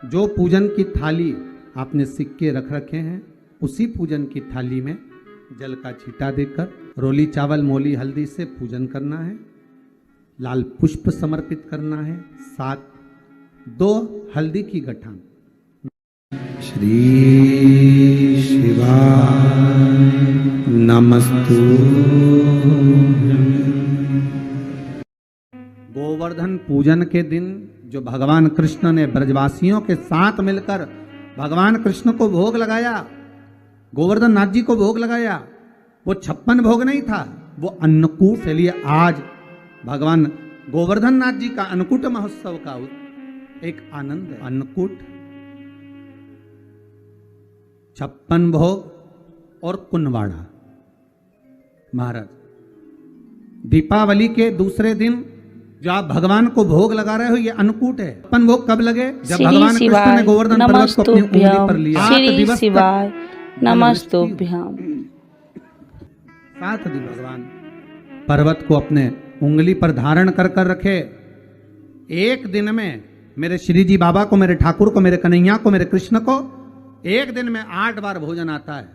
जो पूजन की थाली आपने सिक्के रख रखे हैं, उसी पूजन की थाली में जल का छींटा देकर रोली चावल मोली हल्दी से पूजन करना है। लाल पुष्प समर्पित करना है। साथ 2 हल्दी की गठान। श्री शिवाय नमस्तु। गोवर्धन पूजन के दिन जो भगवान कृष्ण ने ब्रजवासियों के साथ मिलकर भगवान कृष्ण को भोग लगाया, गोवर्धन नाथ जी को भोग लगाया, वो 56 भोग नहीं था, वो अन्नकूट। चलिए आज भगवान गोवर्धन नाथ जी का अन्नकूट महोत्सव का एक आनंद है। अन्नकूट 56 भोग और कुनवाड़ा। महाराज दीपावली के दूसरे दिन जो आप भगवान को भोग लगा रहे हो, ये अन्नकूट है। 56 भोग कब लगे? जब भगवान कृष्ण ने गोवर्धन पर्वत को अपनी उंगली पर लिया। 7 दिवस नमस्तुभ्यम। 7 दिन भगवान पर्वत को अपने उंगली पर धारण कर कर रखे। एक दिन में मेरे श्री जी बाबा को, मेरे ठाकुर को, मेरे कन्हैया को, मेरे कृष्ण को एक दिन में 8 बार भोजन आता है।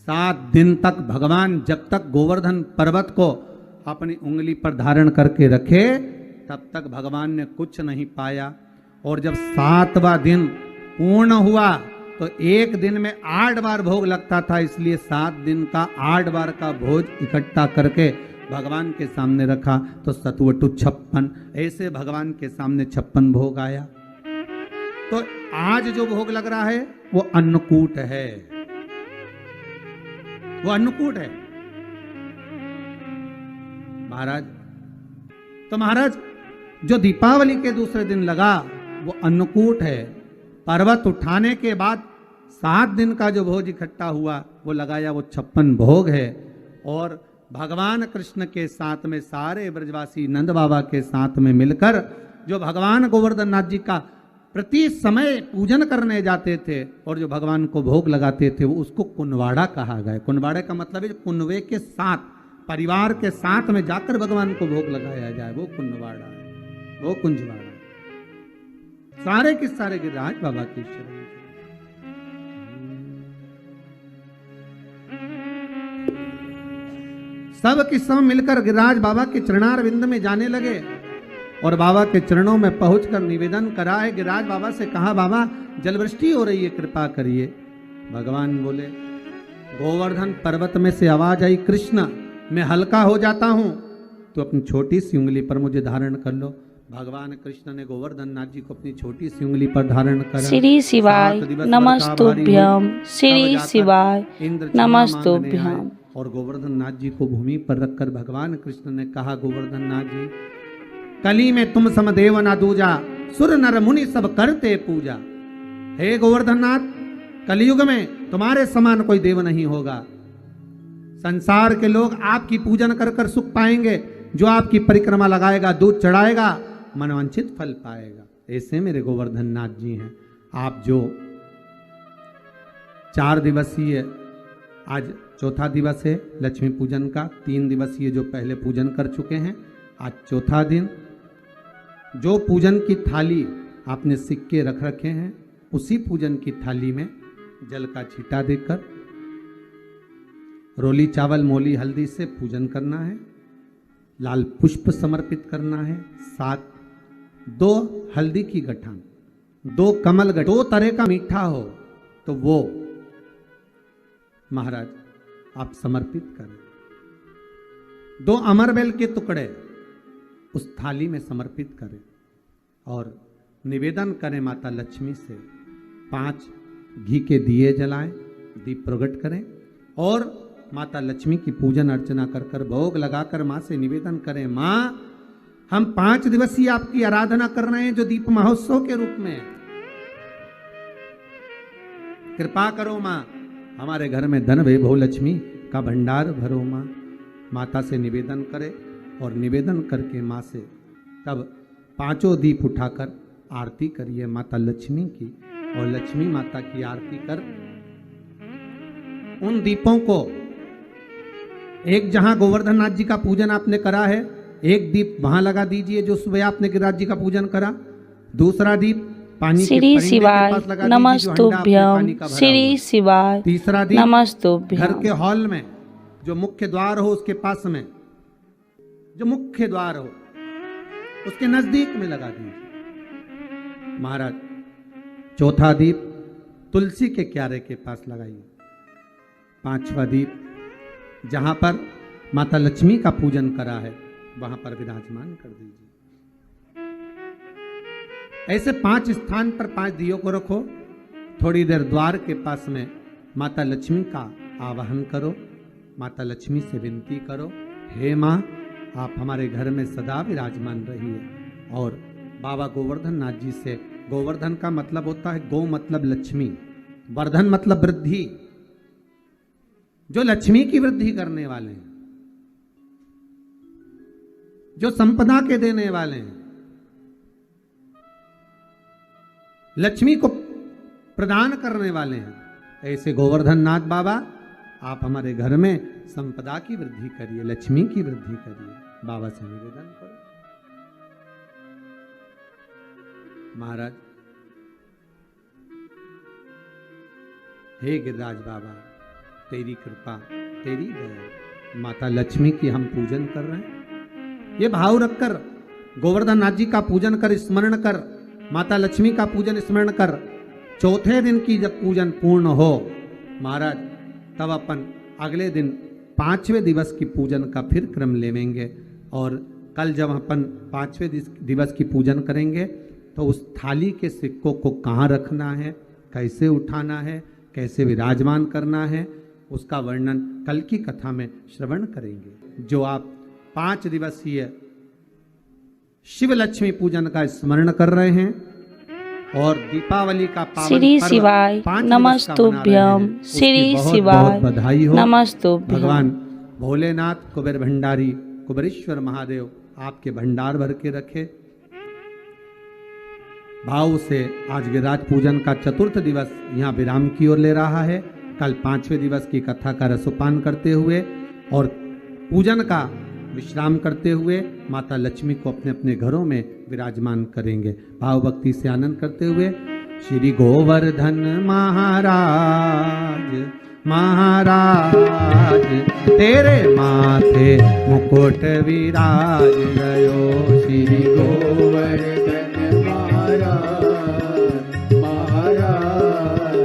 7 दिन तक भगवान जब तक गोवर्धन पर्वत को अपनी उंगली पर धारण करके रखे, तब तक भगवान ने कुछ नहीं पाया। और जब 7वां दिन पूर्ण हुआ तो एक दिन में 8 बार भोग लगता था, इसलिए 7 दिन का 8 बार का भोज इकट्ठा करके भगवान के सामने रखा, तो सतवटु 56 ऐसे भगवान के सामने 56 भोग आया। तो आज जो भोग लग रहा है वो अन्नकूट है, वो अन्नकूट है महाराज। तो महाराज जो दीपावली के दूसरे दिन लगा वो अन्नकूट है। पर्वत उठाने के बाद 7 दिन का जो भोज इकट्ठा हुआ वो लगाया, वो 56 भोग है। और भगवान कृष्ण के साथ में सारे ब्रजवासी नंद बाबा के साथ में मिलकर जो भगवान गोवर्धन नाथ जी का प्रति समय पूजन करने जाते थे और जो भगवान को भोग लगाते थे, वो उसको कुनवाड़ा कहा गया। कुनवाड़े का मतलब है कुनवे के साथ, परिवार के साथ में जाकर भगवान को भोग लगाया जाए, वो कुनवाड़ा है, वो कुंजवाड़ा। सारे के सारे गिरिराज बाबा की शरण। सब के सब मिलकर गिरिराज बाबा के चरणार विंद में जाने लगे और बाबा के चरणों में पहुंचकर निवेदन करा है। गिरिराज बाबा से कहा, बाबा जलवृष्टि हो रही है, कृपा करिए। भगवान बोले, गोवर्धन पर्वत में से आवाज आई, कृष्ण मैं हल्का हो जाता हूं, तो अपनी छोटी सी उंगली पर मुझे धारण कर लो। भगवान कृष्ण ने गोवर्धन नाथ जी को अपनी छोटी सी उंगली पर धारण करा। श्री शिवाय नमस्तुभ्यम। श्री शिवाय नमस्तुभ्यम। और गोवर्धन नाथ जी को भूमि पर रखकर भगवान कृष्ण ने कहा, गोवर्धन नाथ जी कली में तुम समदेव ना दूजा, सुर नर मुनि सब करते पूजा। हे गोवर्धन नाथ, कलयुग में तुम्हारे समान कोई देव नहीं होगा। संसार के लोग आपकी पूजन कर कर सुख पाएंगे। जो आपकी परिक्रमा लगाएगा, दूध चढ़ाएगा, मनवांछित फल पाएगा। ऐसे मेरे गोवर्धन नाथ जी हैं। आप जो 4 दिवसीय, आज चौथा दिवस है लक्ष्मी पूजन का, 3 दिवसीय जो पहले पूजन कर चुके हैं, आज चौथा दिन। जो पूजन की थाली आपने सिक्के रख रखे हैं, उसी पूजन की थाली में जल का छींटा देकर रोली चावल मोली हल्दी से पूजन करना है। लाल पुष्प समर्पित करना है। साथ 2 हल्दी की गठान, 2 कमल गठ, 2 तरह का मीठा हो तो वो महाराज आप समर्पित करें। 2 अमरबेल के टुकड़े उस थाली में समर्पित करें और निवेदन करें माता लक्ष्मी से। 5 घी के दिए जलाएं, दीप प्रकट करें और माता लक्ष्मी की पूजन अर्चना कर कर भोग लगाकर माँ से निवेदन करें, माँ हम 5 दिवसीय आपकी आराधना कर रहे हैं जो दीप महोत्सव के रूप में। कृपा करो माँ, हमारे घर में धन वैभव लक्ष्मी का भंडार भरो माँ। माता से निवेदन करे और निवेदन करके माँ से तब 5 दीप उठाकर आरती करिए माता लक्ष्मी की। और लक्ष्मी माता की आरती कर उन दीपों को, एक जहां गोवर्धन नाथ जी का पूजन आपने करा है, एक दीप वहां लगा दीजिए जो सुबह आपने गिरिराज जी का पूजन करा। दूसरा दीप पानी के श्री परिंदे के शिवाय पास लगा दीजिए, जो हंडा आपने नमस्तुभ्यम पानी का भरा श्री हुआ। शिवाय तीसरा दीप घर नमस्तुभ्यम के हॉल में जो मुख्य द्वार हो उसके पास में, जो मुख्य द्वार हो उसके नजदीक में लगा दीजिए महाराज। चौथा दीप तुलसी के क्यारे के पास लगाइए। पांचवा दीप जहां पर माता लक्ष्मी का पूजन करा है वहां पर विराजमान कर दीजिए। ऐसे 5 स्थान पर 5 दियों को रखो। थोड़ी देर द्वार के पास में माता लक्ष्मी का आवाहन करो, माता लक्ष्मी से विनती करो, हे माँ आप हमारे घर में सदा विराजमान रहिए। और बाबा गोवर्धन नाथ जी से, गोवर्धन का मतलब होता है गौ मतलब लक्ष्मी, वर्धन मतलब वृद्धि, जो लक्ष्मी की वृद्धि करने वाले हैं, जो संपदा के देने वाले हैं, लक्ष्मी को प्रदान करने वाले हैं, ऐसे गोवर्धन नाथ बाबा आप हमारे घर में संपदा की वृद्धि करिए, लक्ष्मी की वृद्धि करिए। बाबा से निवेदन करो। महाराज हे गिरिराज बाबा तेरी कृपा तेरी दया, माता लक्ष्मी की हम पूजन कर रहे हैं। ये भाव रखकर गोवर्धन नाथ जी का पूजन कर, स्मरण कर, माता लक्ष्मी का पूजन स्मरण कर। चौथे दिन की जब पूजन पूर्ण हो महाराज तब अपन अगले दिन 5वें दिवस की पूजन का फिर क्रम लेवेंगे। और कल जब अपन 5वें दिवस की पूजन करेंगे तो उस थाली के सिक्कों को कहाँ रखना है, कैसे उठाना है, कैसे विराजमान करना है, उसका वर्णन कल की कथा में श्रवण करेंगे। जो आप 5 दिवसीय शिव लक्ष्मी पूजन का स्मरण कर रहे हैं और दीपावली का पावन श्री पर्व शिवाय 5 दिवस का नमस्तुभ्यम मना रहे हैं, श्री उसकी बहुत शिवाय बहुत बधाई हो। नमस्तुभ्यम। भगवान भोलेनाथ कुबेर भंडारी कुबेरेश्वर महादेव आपके भंडार भर के रखे। भाव से आज गिरिराज पूजन का 4th दिवस यहाँ विराम की ओर ले रहा है। कल 5वें दिवस की कथा का रसोपान करते हुए और पूजन का विश्राम करते हुए माता लक्ष्मी को अपने अपने घरों में विराजमान करेंगे। भाव भक्ति से आनंद करते हुए श्री गोवर्धन महाराज महाराज तेरे माथे मुकुट विराज रयो। श्री गोवर्धन महाराज महाराज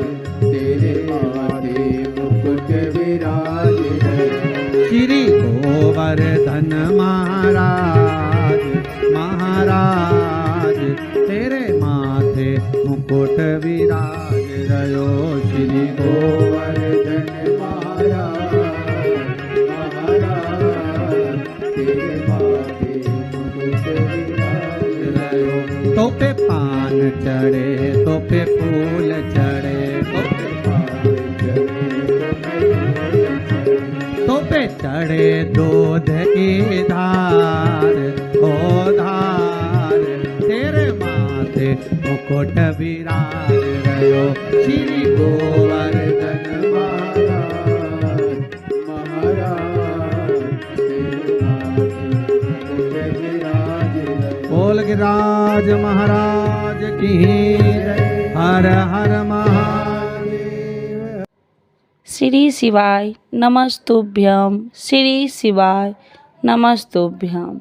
तेरे माथे मुकुट विराज रयो। श्री गोवर्धन महाराज महाराज तेरे माथे मुकुट विराज रयो। श्री गोवर्धन महाराज महाराज तेरे माथे मुकुट विराज रयो। तो पे पान चढ़े तो पे फूल चढ़े, तो पे पान चढ़े तो पे चढ़े दूध की धार ओ धार तेरे माथे मुकुट विराज रयो। श्री गोवर्धन महाराज महाराज तेरे माथे मुकुट विराज रयो। बोल गिरिराज महाराज की जय। हर हर महादेव। श्री शिवाय नमस्तुभ्यम श्री शिवाय नमस्तुभ्यम।